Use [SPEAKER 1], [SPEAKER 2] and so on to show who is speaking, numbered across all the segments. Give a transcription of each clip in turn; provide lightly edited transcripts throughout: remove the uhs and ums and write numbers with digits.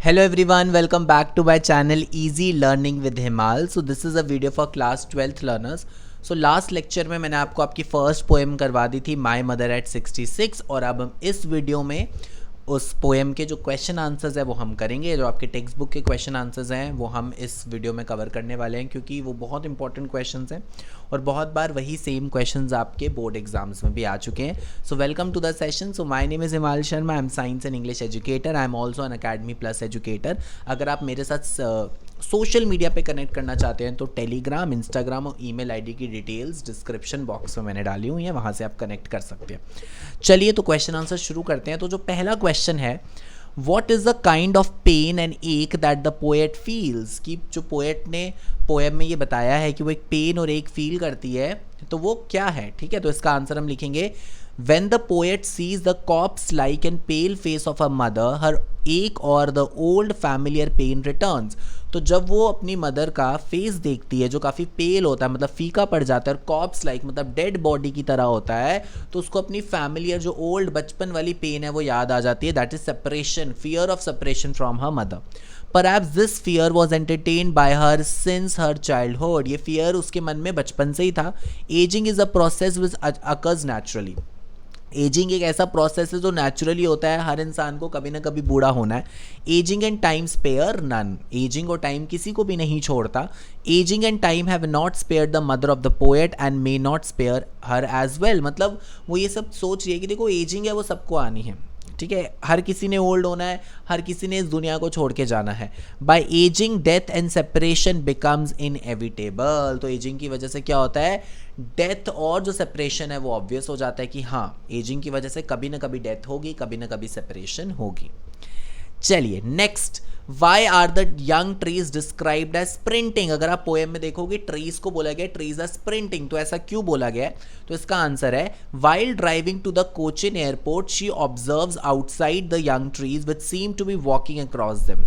[SPEAKER 1] Hello everyone, welcome back to my channel Easy Learning with Himal. So this is a video for class 12th learners. So last lecture में मैंने आपको आपकी first poem करवा दी थी my mother eight 66 और अब हम इस वीडियो में उस पोएम के जो क्वेश्चन आंसर्स है वो हम करेंगे। जो आपके टेक्स्ट बुक के क्वेश्चन आंसर्स हैं वो हम इस वीडियो में कवर करने वाले हैं क्योंकि वो बहुत इंपॉर्टेंट क्वेश्चंस हैं और बहुत बार वही सेम क्वेश्चंस आपके बोर्ड एग्जाम्स में भी आ चुके हैं। So welcome to the session. So my name is Himal Sharma, I am science and English educator, I am also Unacademy plus educator. अगर आप मेरे साथ सोशल मीडिया पे कनेक्ट करना चाहते हैं तो टेलीग्राम, इंस्टाग्राम और ईमेल आईडी की डिटेल्स डिस्क्रिप्शन बॉक्स में मैंने डाली हुई है, वहाँ से आप कनेक्ट कर सकते हैं। चलिए तो क्वेश्चन आंसर शुरू करते हैं। तो जो पहला क्वेश्चन है, what is the kind of pain and ache that the poet feels, कि जो पोएट ने पोएम में ये बताया है कि वो एक पेन और एक फील करती है, तो वो क्या है। ठीक है, तो इसका आंसर हम लिखेंगे When the poet sees the corpse-like and pale face of her mother, her ache or the old familiar pain returns. तो जब वो अपनी मदर का फेस देखती है जो काफ़ी पेल होता है, मतलब फीका पड़ जाता है, और कॉप्स लाइक मतलब डेड बॉडी की तरह होता है, तो उसको अपनी फैमिलियर जो ओल्ड बचपन वाली पेन है वो याद आ जाती है। That is separation, fear of separation from her mother. Perhaps this fear was entertained by her since her childhood. ये फियर उसके मन में बचपन से ही था। Aging is a process which occurs naturally. Ageing एक ऐसा प्रोसेस है जो नेचुरली होता है, हर इंसान को कभी ना कभी बूढ़ा होना है। Aging and time spare none, aging और टाइम किसी को भी नहीं छोड़ता। Aging and time have not spare the mother of the poet and may not spare her as well. मतलब वो ये सब सोच रही है कि देखो एजिंग है वो सबको आनी है, ठीक है, हर किसी ने ओल्ड होना है, हर किसी ने इस दुनिया को छोड़ के जाना है। By aging death and separation becomes inevitable. तो एजिंग की वजह से क्या होता है, डेथ और जो सेपरेशन है वो ऑब्वियस हो जाता है कि हाँ, एजिंग की वजह से कभी ना कभी डेथ होगी, कभी ना कभी सेपरेशन होगी। चलिए next, why are the young trees described as sprinting. अगर आप पोएम में देखोगे ट्रीज को बोला गया ट्रीज आर स्प्रिंटिंग, तो ऐसा क्यों बोला गया है, तो इसका आंसर है while driving to the Cochin airport she observes outside the young trees which seem to be walking across them.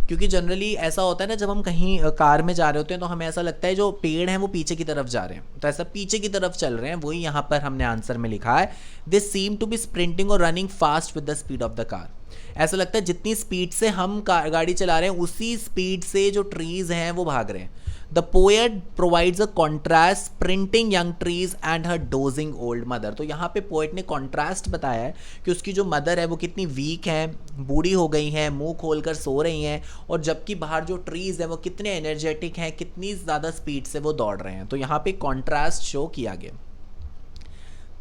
[SPEAKER 1] क्योंकि जनरली ऐसा होता है ना, जब हम कहीं कार में जा रहे होते हैं तो हमें ऐसा लगता है जो पेड़ हैं वो पीछे की तरफ जा रहे हैं, तो ऐसा पीछे की तरफ चल रहे हैं, वही यहाँ पर हमने आंसर में लिखा है। दे सीम टू बी स्प्रिंटिंग और running fast with the speed of the car. ऐसा लगता है जितनी स्पीड से हम गाड़ी चला रहे हैं उसी स्पीड से जो ट्रीज हैं वो भाग रहे हैं। The poet provides a contrast, sprinting young trees and her dosing old mother. तो यहाँ पे पोएट ने कॉन्ट्रास्ट बताया है कि उसकी जो मदर है वो कितनी वीक है, बूढ़ी हो गई हैं, मुंह खोलकर सो रही हैं, और जबकि बाहर जो ट्रीज हैं वो कितने एनर्जेटिक हैं, कितनी ज़्यादा स्पीड से वो दौड़ रहे हैं। तो यहाँ पे कॉन्ट्रास्ट शो किया गया।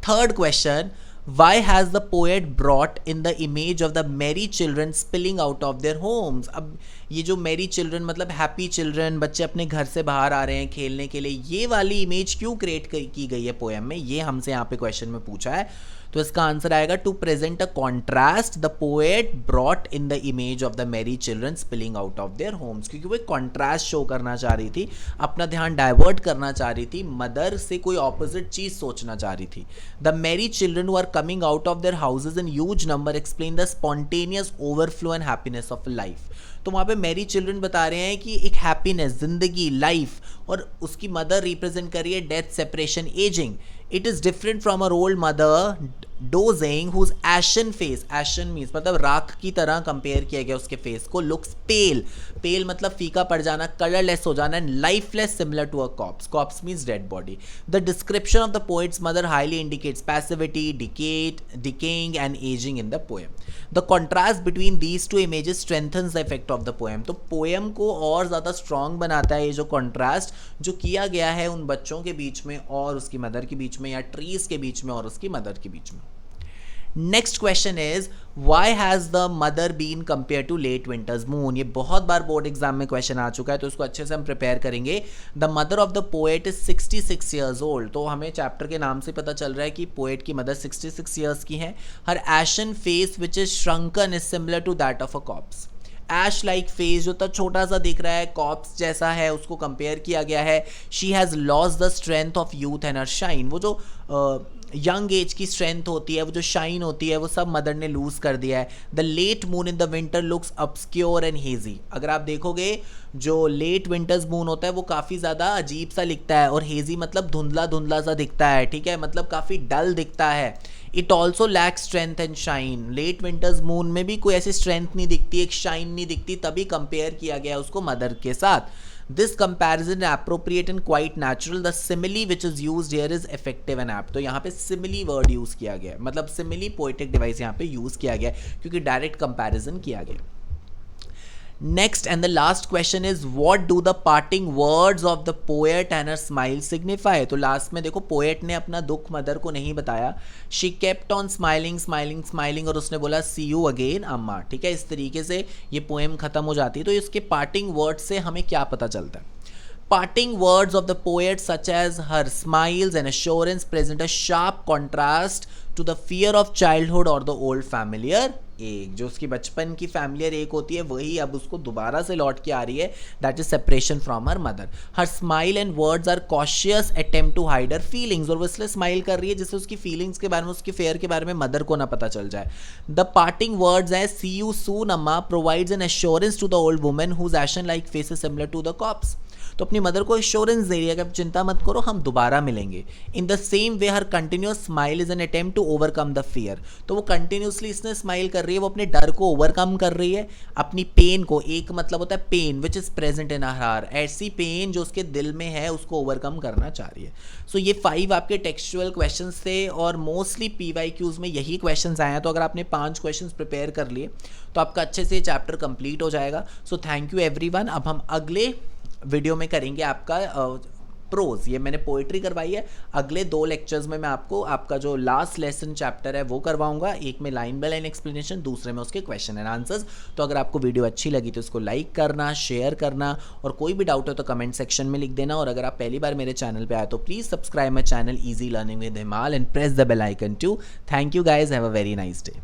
[SPEAKER 1] Third question, why has the poet brought in the image of the merry children spilling out of their homes। अब ये जो merry children मतलब हैप्पी चिल्ड्रन, बच्चे अपने घर से बाहर आ रहे हैं खेलने के लिए, ये वाली इमेज क्यों क्रिएट की गई है पोएम में, ये हमसे यहाँ पे क्वेश्चन में पूछा है। तो इसका आंसर आएगा to present a contrast the poet brought in the image of the merry children spilling out of their homes. क्योंकि वो एक कॉन्ट्रास्ट शो करना चाह रही थी, अपना ध्यान डाइवर्ट करना चाह रही थी, मदर से कोई ऑपोजिट चीज सोचना चाह रही थी। The merry children who are coming out of their houses in huge number explain the spontaneous overflow and happiness of life. तो वहाँ पे मैरी चिल्ड्रन बता रहे हैं कि एक हैप्पीनेस, जिंदगी, लाइफ, और उसकी मदर रिप्रेजेंट कर रही है death, separation, aging. It is different from her old mother dozing whose ashen face, ashen means मतलब राख की तरह कंपेयर किया गया उसके फेस को। लुक्स पेल, पेल मतलब फीका पड़ जाना, कलरलेस हो जाना, and lifeless similar to a corpse, corpse means dead body. The description of the poet's mother highly indicates passivity, decaying and ageing in the poem. The contrast between these two images strengthens the effect of the poem. तो poem को और ज़्यादा strong बनाता है ये जो contrast जो किया गया है उन बच्चों के बीच में और उसकी मदर के बीच में, या ट्रीज के बीच में और उसकी मदर के बीच में। Next question is why has the mother been compare to late winter's moon. ये बहुत बार बोर्ड एग्जाम में क्वेश्चन आ चुका है, तो इसको अच्छे से हम प्रिपेयर करेंगे। The mother of the poet is 66 years old. तो हमें चैप्टर के नाम से पता चल रहा है कि पोएट की मदर 66 ईयर्स की हैं। Her ashen face which is shrunken is similar to that of a corpse. Ash like face जो तो छोटा सा दिख रहा है, कॉप्स जैसा है, उसको कंपेयर किया गया है। She has lost the strength of youth and her shine. वो जो यंग एज की स्ट्रेंथ होती है, वो जो शाइन होती है, वो सब मदर ने लूज कर दिया है। The late moon in the winter looks obscure and hazy. अगर आप देखोगे जो लेट विंटर्स मून होता है वो काफ़ी ज़्यादा अजीब सा दिखता है, और हेजी मतलब धुंधला धुंधला सा दिखता है, ठीक है, मतलब काफ़ी डल दिखता है। It also lack strength and shine, late winter's moon में भी कोई ऐसी स्ट्रेंथ नहीं दिखती, एक शाइन नहीं दिखती, तभी कंपेयर किया गया उसको मदर के साथ. This comparison appropriate and quite natural. The simile which is used here is effective and apt. तो यहाँ पे simile वर्ड यूज किया गया है, मतलब simile पोएटिक डिवाइस यहाँ पे यूज किया गया है क्योंकि डायरेक्ट कंपैरिजन किया गया. Next and the last question is what do the parting words of the poet and her smile signify? तो लास्ट में देखो पोएट ने अपना दुख मदर को नहीं बताया. She kept on smiling smiling smiling और उसने बोला see you again अम्मा. ठीक है, इस तरीके से ये पोएम खत्म हो जाती है. तो इसके पार्टिंग वर्ड से हमें क्या पता चलता है? Parting words of the poet such as her smiles and assurance present a sharp contrast to the fear of childhood or the old familiar ache. जो उसकी बचपन की familiar ache होती है वही अब उसको दोबारा से लौट के आ रही है. That is separation from her mother. Her smile and words are cautious attempt to hide her feelings. और वो इसलिए smile कर रही है जिससे उसकी feelings के बारे में, उसकी fear के बारे में mother को ना पता चल जाए. The parting words as see you soon amma provides an assurance to the old woman whose ashen like face is similar to the corpse. तो अपनी मदर को एश्योरेंस दे रही है कि आप चिंता मत करो, हम दोबारा मिलेंगे. In the same way her continuous smile is an attempt to overcome the fear. तो वो कंटिन्यूसली इसने स्माइल कर रही है, वो अपने डर को ओवरकम कर रही है, अपनी पेन को, एक मतलब होता है pain which is present in her heart, ऐसी पेन जो उसके दिल में है उसको ओवरकम करना चाह रही है. सो ये 5 आपके टेक्सचुअल क्वेश्चंस थे और मोस्टली PYQs में यही क्वेश्चंस आए हैं. तो अगर आपने 5 क्वेश्चंस प्रिपेयर कर लिए तो आपका अच्छे से चैप्टर कंप्लीट हो जाएगा. So thank you everyone. अब हम अगले वीडियो में करेंगे आपका प्रोज. ये मैंने पोइट्री करवाई है, अगले 2 लेक्चर्स में मैं आपको आपका जो लास्ट लेसन चैप्टर है वो करवाऊंगा. एक में लाइन बाय लाइन एक्सप्लेनेशन, दूसरे में उसके क्वेश्चन एंड आंसर्स. तो अगर आपको वीडियो अच्छी लगी तो इसको लाइक करना, शेयर करना और कोई भी डाउट हो तो कमेंट सेक्शन में लिख देना. और अगर आप पहली बार मेरे चैनल पे आए तो please subscribe my channel easy learning with Himal and press the bell icon too. Thank you guys, have a very nice day.